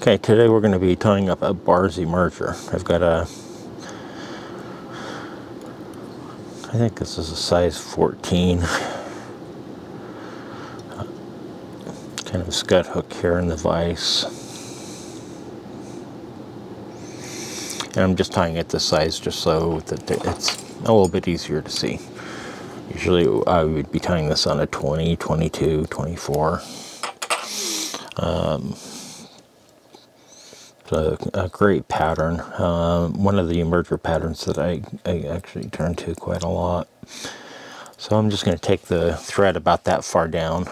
Okay, today we're going to be tying up a Barr's emerger. I've got a, I think this is a size 14, kind of scud hook here in the vise. And I'm just tying it this size just so that it's a little bit easier to see. Usually I would be tying this on a 20, 22, 24. A great pattern. One of the emerger patterns that I actually turn to quite a lot. So I'm just going to take the thread about that far down.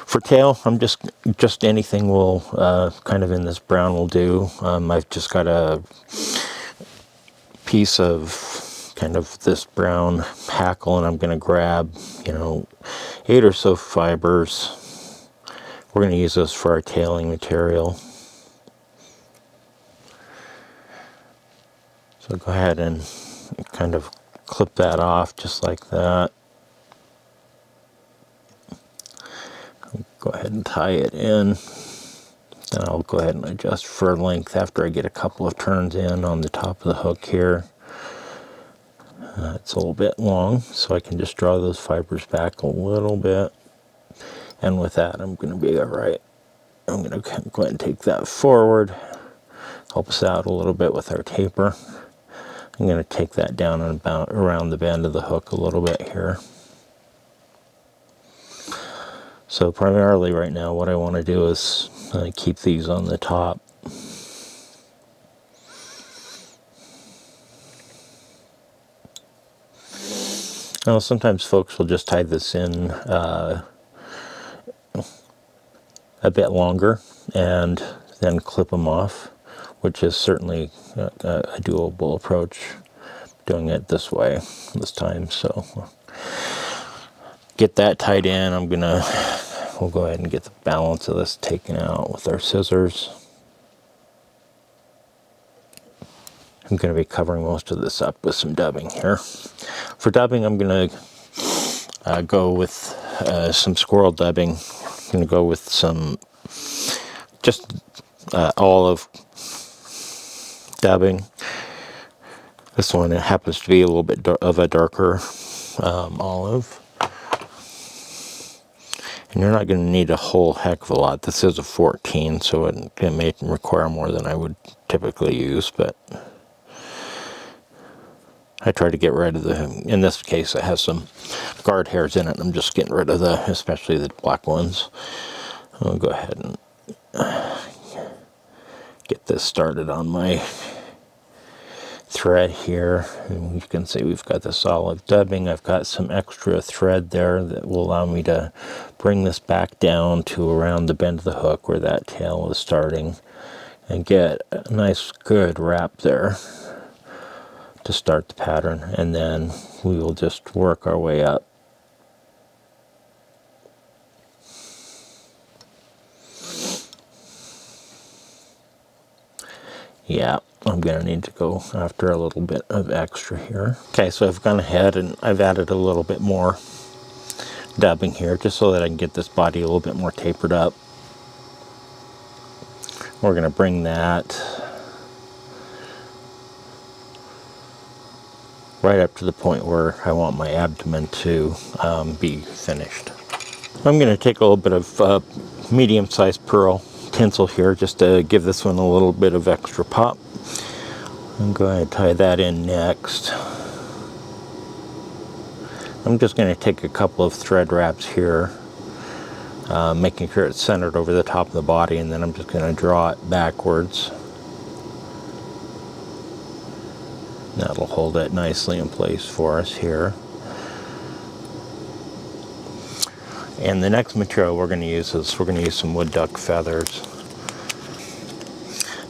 For tail, I'm just anything will kind of in this brown will do. I've just got a piece of kind of this brown hackle, and I'm going to grab 8 or so fibers. We're going to use those for our tailing material. So go ahead and kind of clip that off just like that. Go ahead and tie it in. Then I'll go ahead and adjust for length after I get a couple of turns in on the top of the hook here. It's a little bit long, so I can just draw those fibers back a little bit. And with that, I'm going to be all right. I'm going to go ahead and take that forward. Help us out a little bit with our taper. I'm going to take that down and about around the bend of the hook a little bit here. So primarily right now what I want to do is keep these on the top. Now sometimes folks will just tie this in a bit longer and then clip them off, which is certainly a doable approach, doing it this way this time. So get that tied in. We'll go ahead and get the balance of this taken out with our scissors. I'm going to be covering most of this up with some dubbing here. For dubbing, I'm going to go with some squirrel dubbing. I'm going to go with some just olive dubbing. This one, it happens to be a little bit of a darker olive. And you're not going to need a whole heck of a lot. This is a 14, so it may require more than I would typically use, but I try to get rid of in this case, it has some guard hairs in it. I'm just getting rid of especially the black ones. I'll go ahead and get this started on my thread here, and you can see we've got this olive dubbing. I've got some extra thread there that will allow me to bring this back down to around the bend of the hook where that tail is starting and get a nice good wrap there to start the pattern, and then we will just work our way up. Yeah, I'm going to need to go after a little bit of extra here. Okay, so I've gone ahead and I've added a little bit more dubbing here just so that I can get this body a little bit more tapered up. We're going to bring that right up to the point where I want my abdomen to be finished. I'm going to take a little bit of medium-sized pearl tinsel here just to give this one a little bit of extra pop. I'm going to tie that in next. I'm just going to take a couple of thread wraps here, making sure it's centered over the top of the body, and then I'm just going to draw it backwards. That'll hold it nicely in place for us here. And the next material we're going to use some wood duck feathers.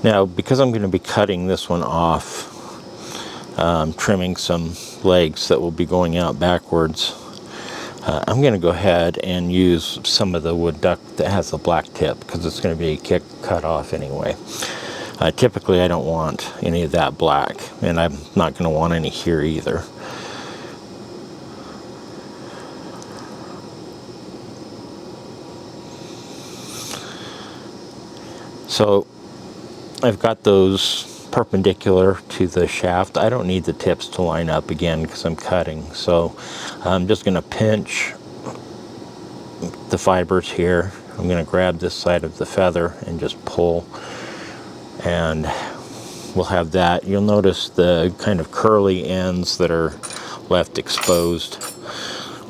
Now, because I'm going to be cutting this one off, trimming some legs that will be going out backwards, I'm going to go ahead and use some of the wood duck that has the black tip because it's going to be cut off anyway. Typically I don't want any of that black, and I'm not going to want any here either. So I've got those perpendicular to the shaft. I don't need the tips to line up again because I'm cutting. So I'm just going to pinch the fibers here. I'm going to grab this side of the feather and just pull, and we'll have that. You'll notice the kind of curly ends that are left exposed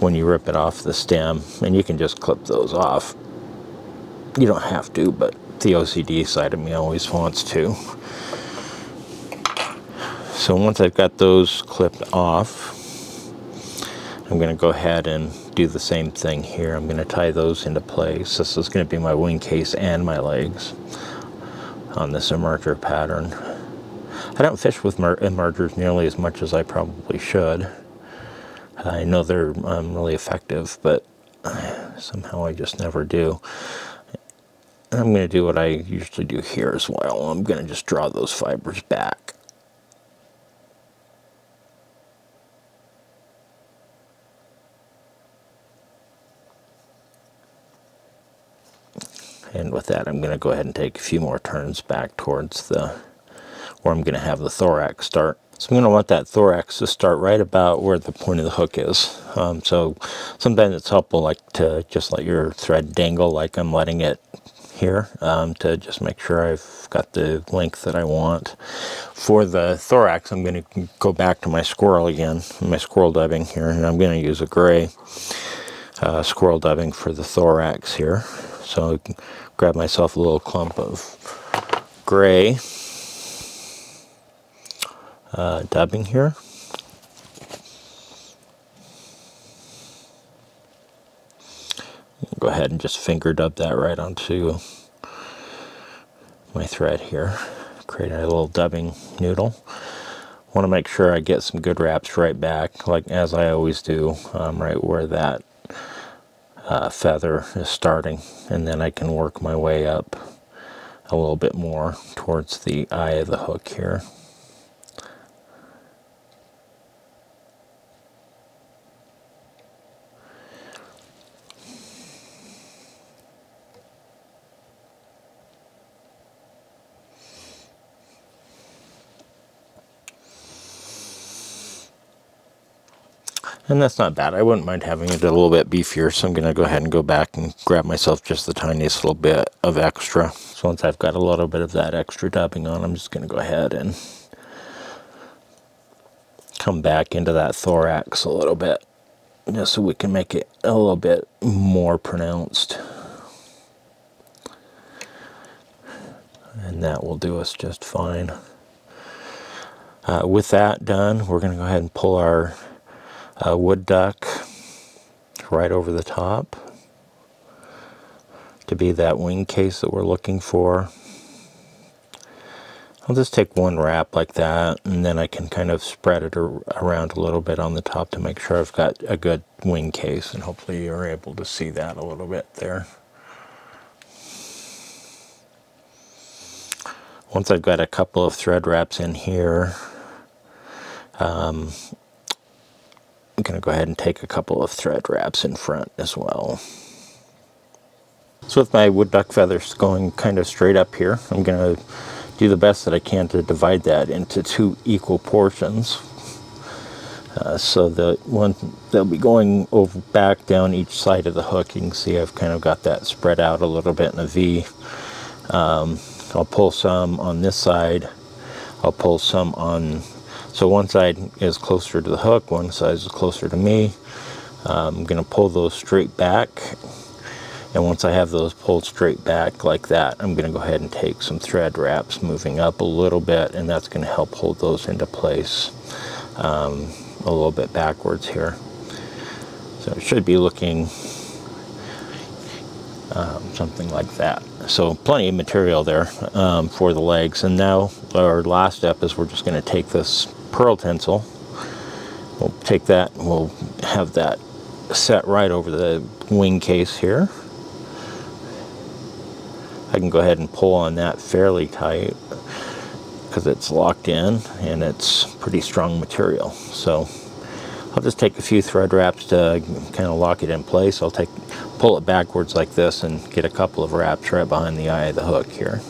when you rip it off the stem, and you can just clip those off. You don't have to, but the OCD side of me always wants to. So once I've got those clipped off, I'm going to go ahead and do the same thing here. I'm going to tie those into place. This is going to be my wing case and my legs on this emerger pattern. I don't fish with emergers nearly as much as I probably should. I know they're really effective, but somehow I just never do. And I'm going to do what I usually do here as well. I'm going to just draw those fibers back. And with that, I'm going to go ahead and take a few more turns back towards where I'm going to have the thorax start. So I'm going to want that thorax to start right about where the point of the hook is. So sometimes it's helpful to just let your thread dangle like I'm letting it here, to just make sure I've got the length that I want. For the thorax, I'm going to go back to my squirrel again, my squirrel dubbing here, and I'm going to use a gray squirrel dubbing for the thorax here. So grab myself a little clump of gray dubbing here. Go ahead and just finger dub that right onto my thread here. Create a little dubbing noodle. Want to make sure I get some good wraps right back, like as I always do, right where that feather is starting, and then I can work my way up a little bit more towards the eye of the hook here. And that's not bad. I wouldn't mind having it a little bit beefier, so I'm going to go ahead and go back and grab myself just the tiniest little bit of extra. So once I've got a little bit of that extra dubbing on, I'm just going to go ahead and come back into that thorax a little bit, just so we can make it a little bit more pronounced. And that will do us just fine. With that done, we're going to go ahead and pull our wood duck right over the top to be that wing case that we're looking for. I'll just take one wrap like that, and then I can kind of spread it around a little bit on the top to make sure I've got a good wing case, and hopefully you're able to see that a little bit there. Once I've got a couple of thread wraps in here, I'm going to go ahead and take a couple of thread wraps in front as well. So with my wood duck feathers going kind of straight up here, I'm going to do the best that I can to divide that into two equal portions. So they'll be going over back down each side of the hook. You can see I've kind of got that spread out a little bit in a V. I'll pull some on this side. I'll pull some on, so one side is closer to the hook, one side is closer to me. I'm going to pull those straight back. And once I have those pulled straight back like that, I'm going to go ahead and take some thread wraps moving up a little bit, and that's going to help hold those into place a little bit backwards here. So it should be looking something like that. So plenty of material there for the legs. And now our last step is we're just going to take this pearl tinsel. We'll take that and we'll have that set right over the wing case here. I can go ahead and pull on that fairly tight because it's locked in and it's pretty strong material. So I'll just take a few thread wraps to kind of lock it in place. I'll pull it backwards like this and get a couple of wraps right behind the eye of the hook here.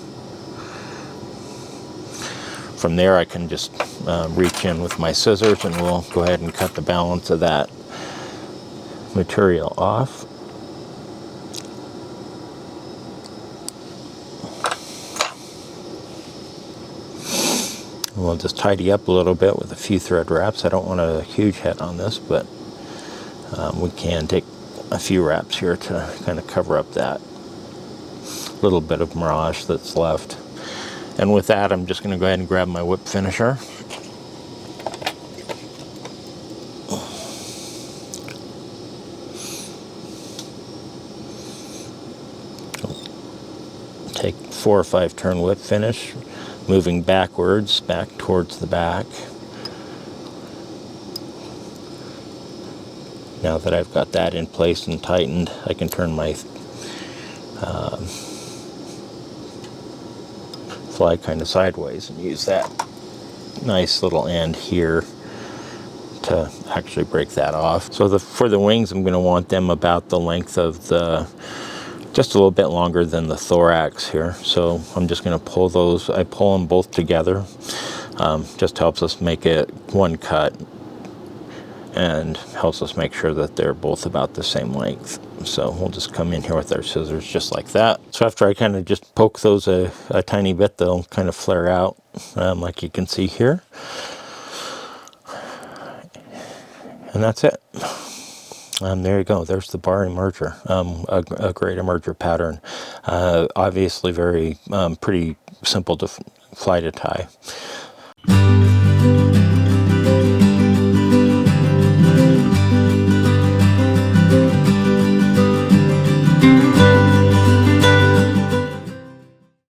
from there I can just reach in with my scissors and we'll go ahead and cut the balance of that material off. We'll just tidy up a little bit with a few thread wraps. I don't want a huge head on this, but we can take a few wraps here to kind of cover up that little bit of mirage that's left. And with that, I'm just going to go ahead and grab my whip finisher. Take 4 or 5 turn whip finish, moving backwards, back towards the back. Now that I've got that in place and tightened, I can turn my fly kind of sideways and use that nice little end here to actually break that off. So for the wings, I'm going to want them about the length of the, just a little bit longer than the thorax here. So I'm just going to pull those, I pull them both together. Just helps us make it one cut and helps us make sure that they're both about the same length. So we'll just come in here with our scissors just like that. So after I kind of just poke those a tiny bit, they'll kind of flare out like you can see here. And that's it. There you go. There's the Barr emerger, a great emerger pattern. Obviously very pretty simple to fly to tie.